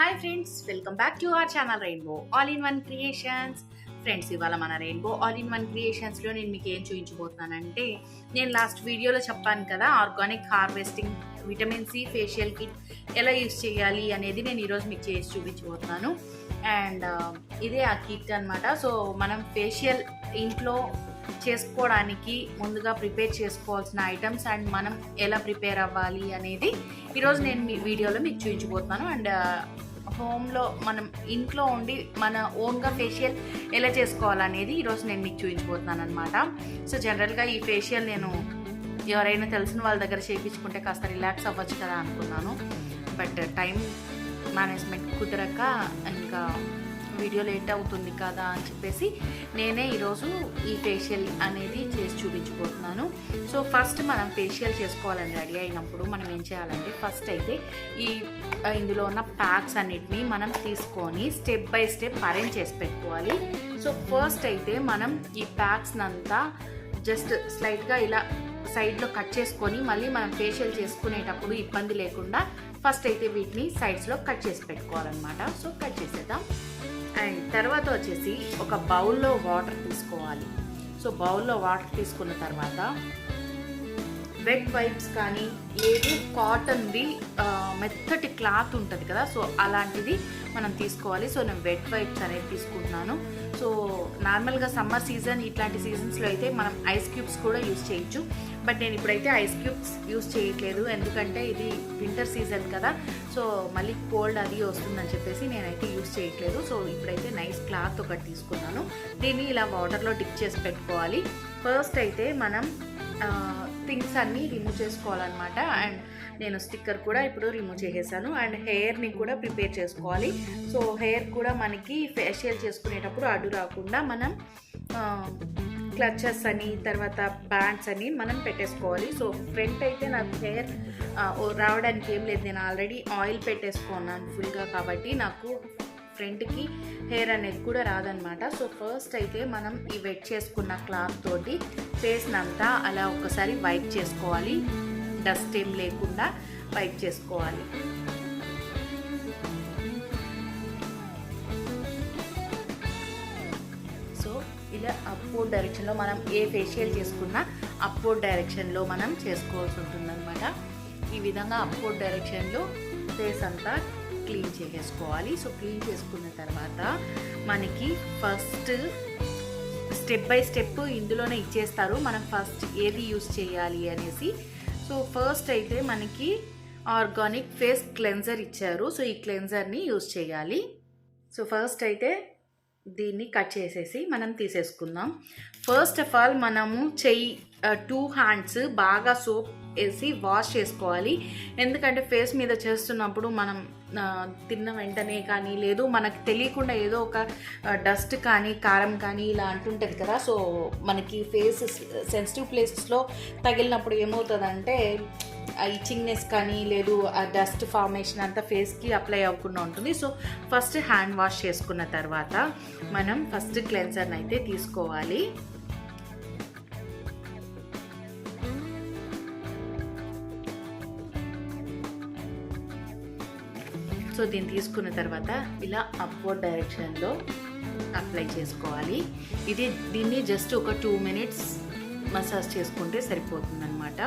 Hi friends, welcome back to our channel rainbow all in one creations. Friends, ఇవాళ మన rainbow all in one క్రియేషన్స్లో నేను మీకు ఏం చూపించబోతున్నానంటే, నేను లాస్ట్ వీడియోలో చెప్పాను కదా organic harvesting vitamin C facial kit ఎలా యూస్ చేయాలి అనేది నేను ఈరోజు మీకు చేసి చూపించబోతున్నాను. అండ్ ఇదే ఆ కిట్ అనమాట. సో మనం ఫేషియల్ ఇంట్లో చేసుకోవడానికి ముందుగా ప్రిపేర్ చేసుకోవాల్సిన ఐటమ్స్ అండ్ మనం ఎలా ప్రిపేర్ అవ్వాలి అనేది ఈరోజు నేను మీ వీడియోలో మీకు చూపించబోతున్నాను. అండ్ హోమ్లో మనం ఇంట్లో ఉండి మన ఓన్గా ఫేషియల్ ఎలా చేసుకోవాలనేది ఈరోజు నేను మీకు చూపించబోతున్నాను అనమాట. సో జనరల్గా ఈ ఫేషియల్ నేను ఎవరైనా తెలిసిన వాళ్ళ దగ్గర చేయించుకుంటే కాస్త రిలాక్స్ అవ్వచ్చు కదా అనుకున్నాను. బట్ టైం మేనేజ్మెంట్ కుదరక ఇంకా వీడియో లేట్ అవుతుంది కదా అని చెప్పేసి నేనే ఈరోజు ఈ ఫేషియల్ అనేది చేసి చూపించబోతున్నాను. సో ఫస్ట్ మనం ఫేషియల్ చేసుకోవాలని రెడీ అయినప్పుడు మనం ఏం చేయాలంటే, ఫస్ట్ అయితే ఇందులో ఉన్న ప్యాక్స్ అన్నిటినీ మనం తీసుకొని స్టెప్ బై స్టెప్ అరేంజ్ చేసి పెట్టుకోవాలి. సో ఫస్ట్ అయితే మనం ఈ ప్యాక్స్ని అంతా జస్ట్ స్లైట్గా ఇలా సైడ్లో కట్ చేసుకొని మళ్ళీ మనం ఫేషియల్ చేసుకునేటప్పుడు ఇబ్బంది లేకుండా ఫస్ట్ అయితే వీటిని సైడ్స్లో కట్ చేసి పెట్టుకోవాలన్నమాట. సో కట్ చేసేద్దాం. అండ్ తర్వాత వచ్చేసి ఒక బౌల్లో వాటర్ తీసుకోవాలి. సో బౌల్లో వాటర్ తీసుకున్న తర్వాత వెట్ వైప్స్ కానీ లేదు కాటన్ది మెత్తటి క్లాత్ ఉంటుంది కదా, సో అలాంటిది మనం తీసుకోవాలి. సో నేను వెట్ వైప్స్ అనేది తీసుకుంటున్నాను. సో నార్మల్గా సమ్మర్ సీజన్ ఇట్లాంటి సీజన్స్లో అయితే మనం ఐస్ క్యూబ్స్ కూడా యూస్ చేయొచ్చు. బట్ నేను ఇప్పుడైతే ఐస్ క్యూబ్స్ యూస్ చేయట్లేదు, ఎందుకంటే ఇది వింటర్ సీజన్ కదా, సో మళ్ళీ కోల్డ్ అది వస్తుందని చెప్పేసి నేనైతే యూస్ చేయట్లేదు. సో ఇప్పుడైతే నైస్ క్లాత్ ఒకటి తీసుకున్నాను. దీన్ని ఇలా వాటర్లో డిప్ చేసి పెట్టుకోవాలి. ఫస్ట్ అయితే మనం థింగ్స్ అన్నీ రిమూవ్ చేసుకోవాలన్నమాట. అండ్ నేను స్టిక్కర్ కూడా ఇప్పుడు రిమూవ్ చేసేసాను. అండ్ హెయిర్ని కూడా ప్రిపేర్ చేసుకోవాలి. సో హెయిర్ కూడా మనకి ఫేషియల్ చేసుకునేటప్పుడు అడ్డు రాకుండా మనం క్లచెస్ అని తర్వాత బ్యాండ్స్ అని మనం పెట్టేసుకోవాలి. సో ఫ్రంట్ అయితే నాకు హెయిర్ రావడానికి ఏం లేదు, నేను ఆల్రెడీ ఆయిల్ పెట్టేసుకున్నాను ఫుల్గా, కాబట్టి నాకు ఫ్రంట్కి హెయిర్ అనేది కూడా రాదనమాట. సో ఫస్ట్ అయితే మనం ఈ వెట్ చేసుకున్న క్లాత్ తోటి ఫేస్ని అంతా అలా ఒకసారి వైప్ చేసుకోవాలి. డస్ట్ ఏం లేకుండా వైప్ చేసుకోవాలి. సో ఇలా అప్వర్డ్ డైరెక్షన్లో మనం ఏ ఫేషియల్ చేసుకున్నా అప్వర్డ్ డైరెక్షన్లో మనం చేసుకోవాల్సి ఉంటుందన్నమాట. ఈ విధంగా అప్వర్డ్ డైరెక్షన్లో ఫేస్ అంతా క్లీన్ చేసేసుకోవాలి. సో క్లీన్ చేసుకున్న తర్వాత మనకి ఫస్ట్ స్టెప్ బై స్టెప్ ఇందులోనే ఇచ్చేస్తారు మనం ఫస్ట్ ఏది యూస్ చేయాలి అనేసి. సో ఫస్ట్ అయితే మనకి ఆర్గానిక్ ఫేస్ క్లెన్జర్ ఇచ్చారు. సో ఈ క్లెన్జర్ని యూస్ చేయాలి. సో ఫస్ట్ అయితే దీన్ని కట్ చేసేసి మనం తీసేసుకుందాం. ఫస్ట్ ఆఫ్ ఆల్ మనము చెయ్యి 2 హ్యాండ్స్ బాగా సోప్ వేసి వాష్ చేసుకోవాలి. ఎందుకంటే ఫేస్ మీద చేస్తున్నప్పుడు మనం తిన్న వెంటనే కానీ లేదు మనకు తెలియకుండా ఏదో ఒక డస్ట్ కానీ కారం కానీ ఇలా అంటుంటుంది కదా, సో మనకి ఫేస్ సెన్సిటివ్ ప్లేసెస్లో తగిలినప్పుడు ఏమవుతుందంటే ఇచ్చింగ్నెస్ కానీ లేదు ఆ డస్ట్ ఫార్మేషన్ అంతా ఫేస్కి అప్లై అవ్వకుండా ఉంటుంది. సో ఫస్ట్ హ్యాండ్ వాష్ చేసుకున్న తర్వాత మనం ఫస్ట్ క్లెన్సర్ని అయితే తీసుకోవాలి. సో దీన్ని తీసుకున్న తర్వాత ఇలా అప్వర్డ్ డైరెక్షన్లో అప్లై చేసుకోవాలి. దీన్ని జస్ట్ ఒక 2 మినిట్స్ మసాజ్ చేసుకుంటే సరిపోతుందన్నమాట.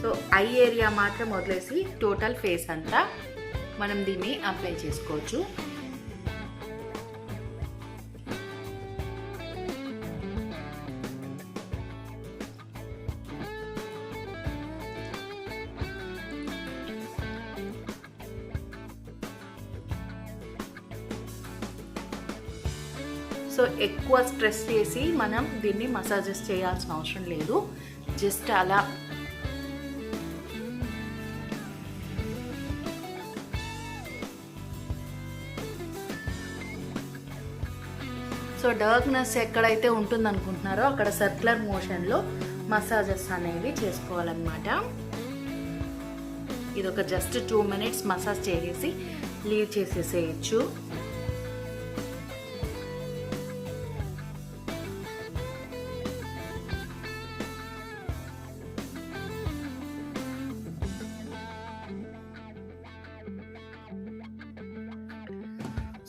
సో ఐ ఏరియా మాత్రం వదిలేసి టోటల్ ఫేస్ అంతా మనం దీన్ని అప్లై చేసుకోవచ్చు. సో ఎక్కువ స్ట్రెస్ చేసి మనం దీన్ని మసాజెస్ చేయాల్సిన అవసరం లేదు. జస్ట్ అలా సో డార్క్నెస్ ఎక్కడైతే ఉంటుందనుకుంటున్నారో అక్కడ సర్క్యులర్ మోషన్లో మసాజెస్ అనేవి చేసుకోవాలన్నమాట. ఇది ఒక జస్ట్ 2 మినిట్స్ మసాజ్ చేసేసి లీవ్ చేసేసేయచ్చు.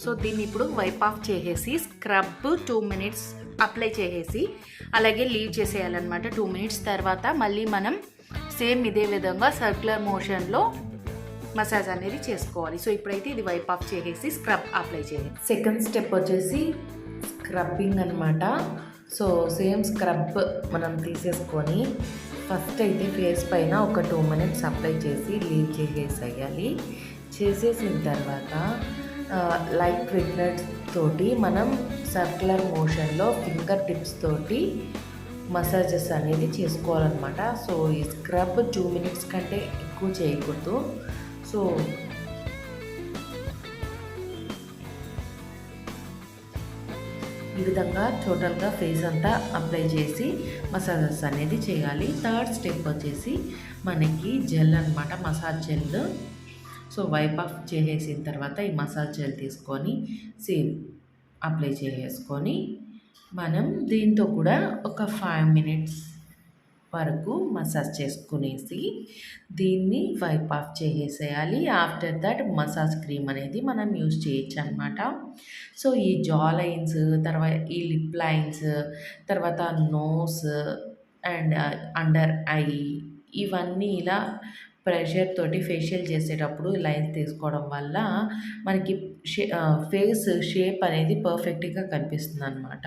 సో దీన్ని ఇప్పుడు వైప్ ఆఫ్ చేసేసి స్క్రబ్ 2 మినిట్స్ అప్లై చేసేసి అలాగే లీవ్ చేసేయాలన్నమాట. 2 మినిట్స్ తర్వాత మళ్ళీ మనం సేమ్ ఇదే విధంగా సర్క్యులర్ మోషన్లో మసాజ్ అనేది చేసుకోవాలి. సో ఇప్పుడైతే ఇది వైప్ ఆఫ్ చేసేసి స్క్రబ్ అప్లై చేయాలి. సెకండ్ స్టెప్ వచ్చేసి స్క్రబ్బింగ్ అనమాట. సో సేమ్ స్క్రబ్ మనం తీసేసుకొని ఫస్ట్ అయితే ఫేస్ పైన ఒక 2 మినిట్స్ అప్లై చేసి లీవ్ చేసేసేయాలి. చేసేసిన తర్వాత లైట్ ట్రిగ్నెట్స్ తోటి మనం సర్క్యులర్ మోషన్లో ఫింగర్ టిప్స్ తోటి మసాజెస్ అనేది చేసుకోవాలన్నమాట. సో ఈ స్క్రబ్ 2 మినిట్స్ కంటే ఎక్కువ చేయకూడదు. సో ఈ విధంగా టోటల్గా ఫేస్ అంతా అప్లై చేసి మసాజెస్ అనేది చేయాలి. థర్డ్ స్టెప్ వచ్చేసి మనకి జెల్ అనమాట, massage gel. So wipe off చేసేసిన తర్వాత ఈ మసాజ్ జెల్ తీసుకొని సేమ్ అప్లై చేసేసుకొని మనం దీంతో కూడా ఒక 5 మినిట్స్ వరకు మసాజ్ చేసుకునేసి దీన్ని వైప్ ఆఫ్ చేసేసేయాలి. ఆఫ్టర్ దట్ మసాజ్ క్రీమ్ అనేది మనం యూజ్ చేయొచ్చు అనమాట. సో ఈ జా లైన్స్, తర్వాత ఈ లిప్ లైన్స్, తర్వాత నోస్ అండ్ అండర్ ఐ, ఇవన్నీ ఇలా ప్రెషర్ తోటి ఫేషియల్ చేసేటప్పుడు లైన్స్ తీసుకోవడం వల్ల మనకి ఫేస్ షేప్ అనేది పర్ఫెక్ట్గా కనిపిస్తుంది అనమాట.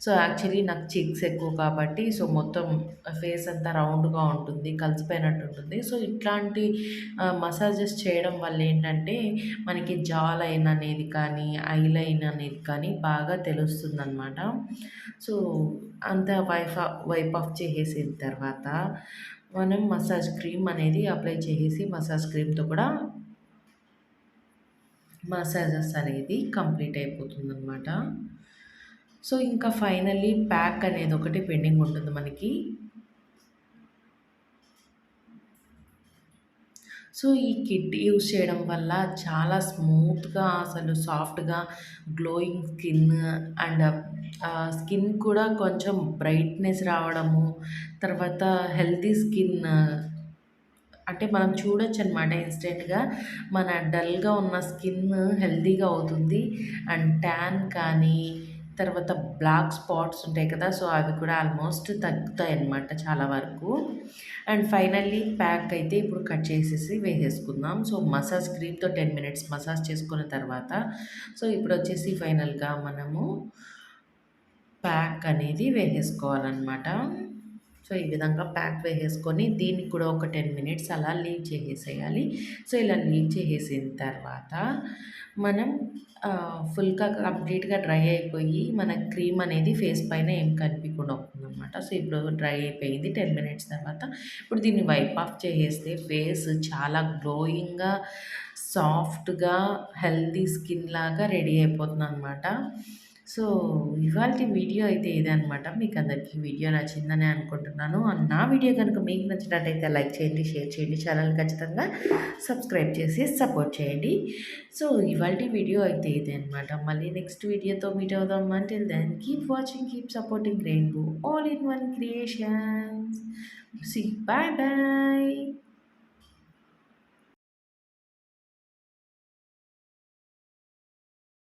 సో యాక్చువల్లీ నాకు చిక్స్ ఎక్కువ కాబట్టి సో మొత్తం ఫేస్ అంతా రౌండ్గా ఉంటుంది, కలిసిపోయినట్టు ఉంటుంది. సో ఇట్లాంటి మసాజెస్ చేయడం వల్ల ఏంటంటే మనకి జా లైన్ అనేది కానీ ఐ లైన్ అనేది కానీ బాగా తెలుస్తుంది అనమాట. సో అంత వైప్ ఆఫ్ చేసేసిన తర్వాత మనం మసాజ్ క్రీమ్ అనేది అప్లై చేసేసి మసాజ్ క్రీమ్తో కూడా మసాజెస్ అనేది కంప్లీట్ అయిపోతుంది అనమాట. సో ఇంకా ఫైనల్లీ ప్యాక్ అనేది ఒకటి పెండింగ్ ఉంటుంది మనకి. సో ఈ కిట్ యూస్ చేయడం వల్ల చాలా స్మూత్గా, అసలు సాఫ్ట్గా, గ్లోయింగ్ స్కిన్ అండ్ స్కిన్ కూడా కొంచెం బ్రైట్నెస్ రావడము, తర్వాత హెల్తీ స్కిన్ అంటే మనం చూడొచ్చు అనమాట ఇన్స్టెంట్గా మన డల్గా ఉన్న స్కిన్ హెల్తీగా అవుతుంది. అండ్ ట్యాన్ కానీ తర్వాత బ్లాక్ స్పాట్స్ ఉంటాయి కదా, సో అవి కూడా ఆల్మోస్ట్ తగ్గుతాయి అన్నమాట చాలా వరకు. అండ్ ఫైనల్లీ ప్యాక్ అయితే ఇప్పుడు కట్ చేసేసి వేసేసుకుందాం. సో మసాజ్ క్రీమ్తో 10 మినిట్స్ మసాజ్ చేసుకున్న తర్వాత సో ఇప్పుడు వచ్చేసి ఫైనల్గా మనము ప్యాక్ అనేది వేసేసుకోవాలన్నమాట. సో ఈ విధంగా ప్యాక్ వేసేసుకొని దీనికి కూడా ఒక 10 మినిట్స్ అలా లీవ్ చేసేసేయాలి. సో ఇలా లీవ్ చేసేసిన తర్వాత మనం ఫుల్గా కంప్లీట్గా డ్రై అయిపోయి మన క్రీమ్ అనేది ఫేస్ పైన ఏం కనిపించకుండా అవుతుందన్నమాట. సో ఇప్పుడు డ్రై అయిపోయింది 10 మినిట్స్ తర్వాత. ఇప్పుడు దీన్ని వైప్ ఆఫ్ చేసేస్తే ఫేస్ చాలా గ్లోయింగ్గా, సాఫ్ట్గా, హెల్తీ స్కిన్ లాగా రెడీ అయిపోతుంది అనమాట. సో ఇవాల్టి వీడియో అయితే ఇదే అనమాట. మీకు అందరికీ వీడియో నచ్చిందని అనుకుంటున్నాను. నా వీడియో కనుక మీకు నచ్చినట్టయితే లైక్ చేయండి, షేర్ చేయండి, ఛానల్ ఖచ్చితంగా సబ్స్క్రైబ్ చేసి సపోర్ట్ చేయండి. సో ఇవాల్టి వీడియో అయితే ఇదే అనమాట. మళ్ళీ నెక్స్ట్ వీడియోతో మీట్ అవుదాం. Until then keep watching, keep supporting rainbow all in one creations. See bye bye.